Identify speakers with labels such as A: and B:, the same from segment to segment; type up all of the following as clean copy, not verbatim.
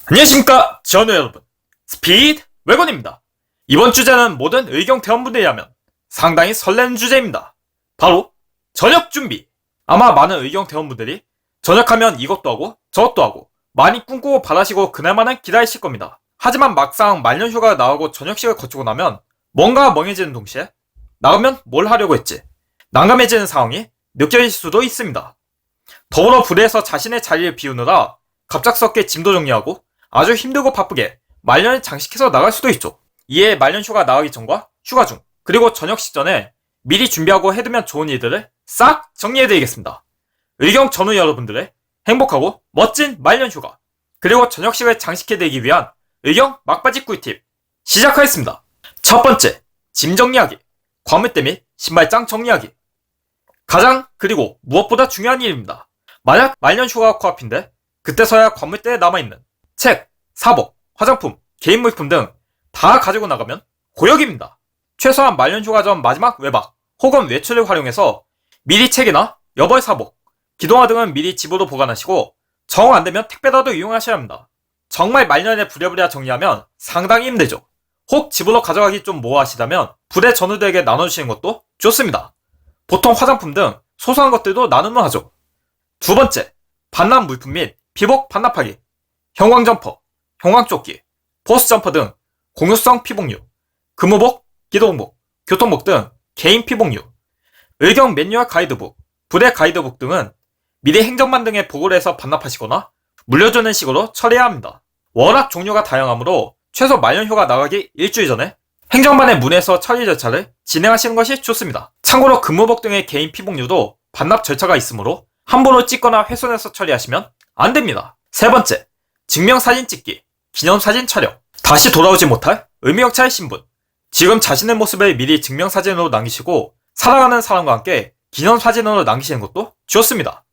A: 안녕하십니까 전우 여러분, 스피드 외곤입니다. 이번 주제는 모든 의경 대원분들이라면 상당히 설레는 주제입니다. 바로 전역 준비. 아마 많은 의경 대원분들이 전역하면 이것도 하고 저것도 하고 많이 꿈꾸고 바라시고 그날만은 기다리실 겁니다. 하지만 막상 말년휴가가 나오고 전역식을 거치고 나면 뭔가 멍해지는 동시에 나가면 뭘 하려고 했지 난감해지는 상황이 느껴질 수도 있습니다. 더불어 부대에서 자신의 자리를 비우느라 갑작스럽게 짐도 정리하고 아주 힘들고 바쁘게 말년을 장식해서 나갈 수도 있죠. 이에 말년 휴가 나가기 전과 휴가 중 그리고 전역식 전에 미리 준비하고 해두면 좋은 일들을 싹 정리해드리겠습니다. 의경 전후 여러분들의 행복하고 멋진 말년 휴가 그리고 전역식을 장식해드리기 위한 의경 막바지 꿀팁 시작하겠습니다. 첫 번째, 짐 정리하기. 과물대 및 신발장 정리하기. 가장 그리고 무엇보다 중요한 일입니다. 만약 말년 휴가가 코앞인데 그때서야 과물대에 남아있는 책, 사복, 화장품, 개인 물품 등 다 가지고 나가면 고역입니다. 최소한 말년 휴가 전 마지막 외박 혹은 외출을 활용해서 미리 책이나 여벌 사복, 기동화 등은 미리 집으로 보관하시고 정 안되면 택배라도 이용하셔야 합니다. 정말 말년에 부랴부랴 정리하면 상당히 힘들죠. 혹 집으로 가져가기 좀 모호하시다면 부대 전우들에게 나눠주시는 것도 좋습니다. 보통 화장품 등 소소한 것들도 나누면 하죠. 두 번째, 반납 물품 및 피복 반납하기. 형광점퍼, 형광조끼, 보스점퍼 등 공유성 피복류, 근무복, 기동복, 교통복 등 개인 피복류, 의경 매뉴얼 가이드북, 부대 가이드북 등은 미리 행정반 등에 보고를 해서 반납하시거나 물려주는 식으로 처리해야 합니다. 워낙 종류가 다양하므로 최소 말년휴가 나가기 일주일 전에 행정반에 문의해서 처리 절차를 진행하시는 것이 좋습니다. 참고로 근무복 등의 개인 피복류도 반납 절차가 있으므로 함부로 찍거나 훼손해서 처리하시면 안됩니다. 세 번째, 증명사진 찍기, 기념사진 촬영. 다시 돌아오지 못할 의미역차의 신분. 지금 자신의 모습을 미리 증명사진으로 남기시고 사랑하는 사람과 함께 기념사진으로 남기시는 것도 좋습니다.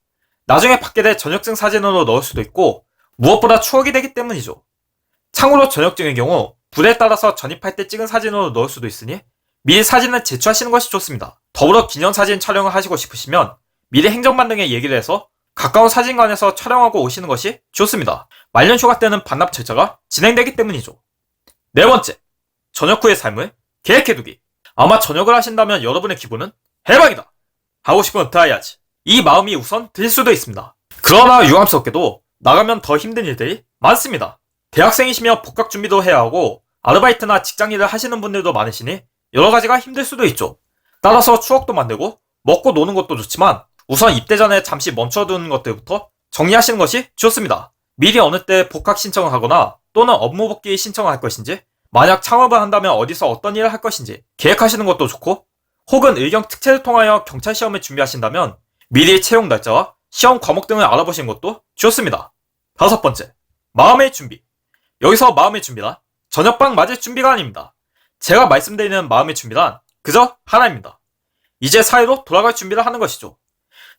A: 나중에 받게 될 전역증 사진으로 넣을 수도 있고 무엇보다 추억이 되기 때문이죠. 참고로 전역증의 경우 부대에 따라서 전입할 때 찍은 사진으로 넣을 수도 있으니 미리 사진을 제출하시는 것이 좋습니다. 더불어 기념사진 촬영을 하시고 싶으시면 미리 행정반 등에 얘기를 해서 가까운 사진관에서 촬영하고 오시는 것이 좋습니다. 말년 휴가 때는 반납 절차가 진행되기 때문이죠. 네 번째, 전역 후의 삶을 계획해두기. 아마 전역을 하신다면 여러분의 기분은 해방이다! 하고 싶으면 다 해야지. 이 마음이 우선 들 수도 있습니다. 그러나 유감스럽게도 나가면 더 힘든 일들이 많습니다. 대학생이시며 복학 준비도 해야 하고 아르바이트나 직장일을 하시는 분들도 많으시니 여러가지가 힘들 수도 있죠. 따라서 추억도 만들고 먹고 노는 것도 좋지만 우선 입대 전에 잠시 멈춰두는 것들부터 정리하시는 것이 좋습니다. 미리 어느 때 복학 신청을 하거나 또는 업무 복귀 신청을 할 것인지, 만약 창업을 한다면 어디서 어떤 일을 할 것인지 계획하시는 것도 좋고, 혹은 의경 특채를 통하여 경찰 시험을 준비하신다면 미리 채용 날짜와 시험 과목 등을 알아보시는 것도 좋습니다. 다섯 번째, 마음의 준비. 여기서 마음의 준비란 전역방 맞을 준비가 아닙니다. 제가 말씀드리는 마음의 준비란 그저 하나입니다. 이제 사회로 돌아갈 준비를 하는 것이죠.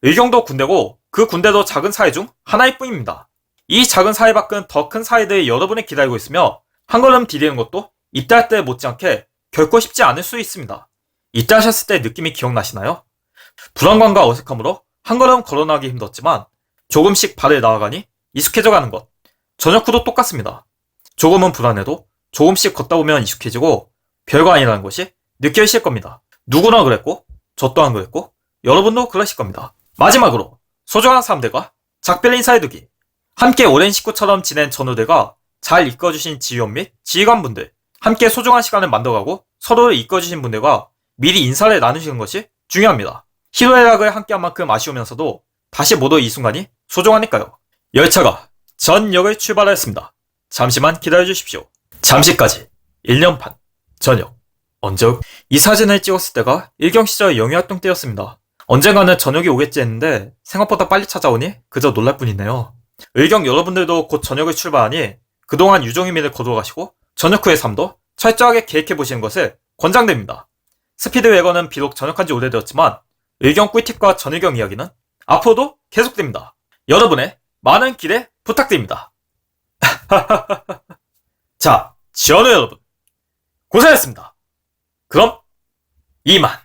A: 의경도 군대고 그 군대도 작은 사회 중 하나일 뿐입니다. 이 작은 사회 밖은 더 큰 사회들이 여러분을 기다리고 있으며 한 걸음 디디는 것도 입대할 때 못지않게 결코 쉽지 않을 수 있습니다. 입대하셨을 때 느낌이 기억나시나요? 불안감과 어색함으로 한 걸음 걸어나가기 힘들었지만 조금씩 발을 나아가니 익숙해져 가는 것. 전역 후도 똑같습니다. 조금은 불안해도 조금씩 걷다 보면 익숙해지고 별거 아니라는 것이 느껴지실 겁니다. 누구나 그랬고 저 또한 그랬고 여러분도 그러실 겁니다. 마지막으로 소중한 사람들과 작별 인사해두기. 함께 오랜 식구처럼 지낸 전우들과 잘 이끌어주신 지휘원 및 지휘관분들, 함께 소중한 시간을 만들어가고 서로를 이끌어주신 분들과 미리 인사를 나누시는 것이 중요합니다. 희노애락을 함께한 만큼 아쉬우면서도 다시 모두 이 순간이 소중하니까요. 열차가 전역을 출발하였습니다. 잠시만 기다려주십시오. 잠시까지 1년 반 전역. 이 사진을 찍었을 때가 일경시절 영유활동 때였습니다. 언젠가는 저녁이 오겠지 했는데 생각보다 빨리 찾아오니 그저 놀랄 뿐이네요. 의경 여러분들도 곧 전역을 출발하니 그동안 유종의미를 거둬가시고 전역 후의 삶도 철저하게 계획해보시는 것을 권장드립니다. 스피드 웨건은 비록 전역한 지 오래되었지만 의경 꿀팁과 전의경 이야기는 앞으로도 계속됩니다. 여러분의 많은 기대 부탁드립니다. 자, 지원우 여러분 고생했습니다. 그럼 이만.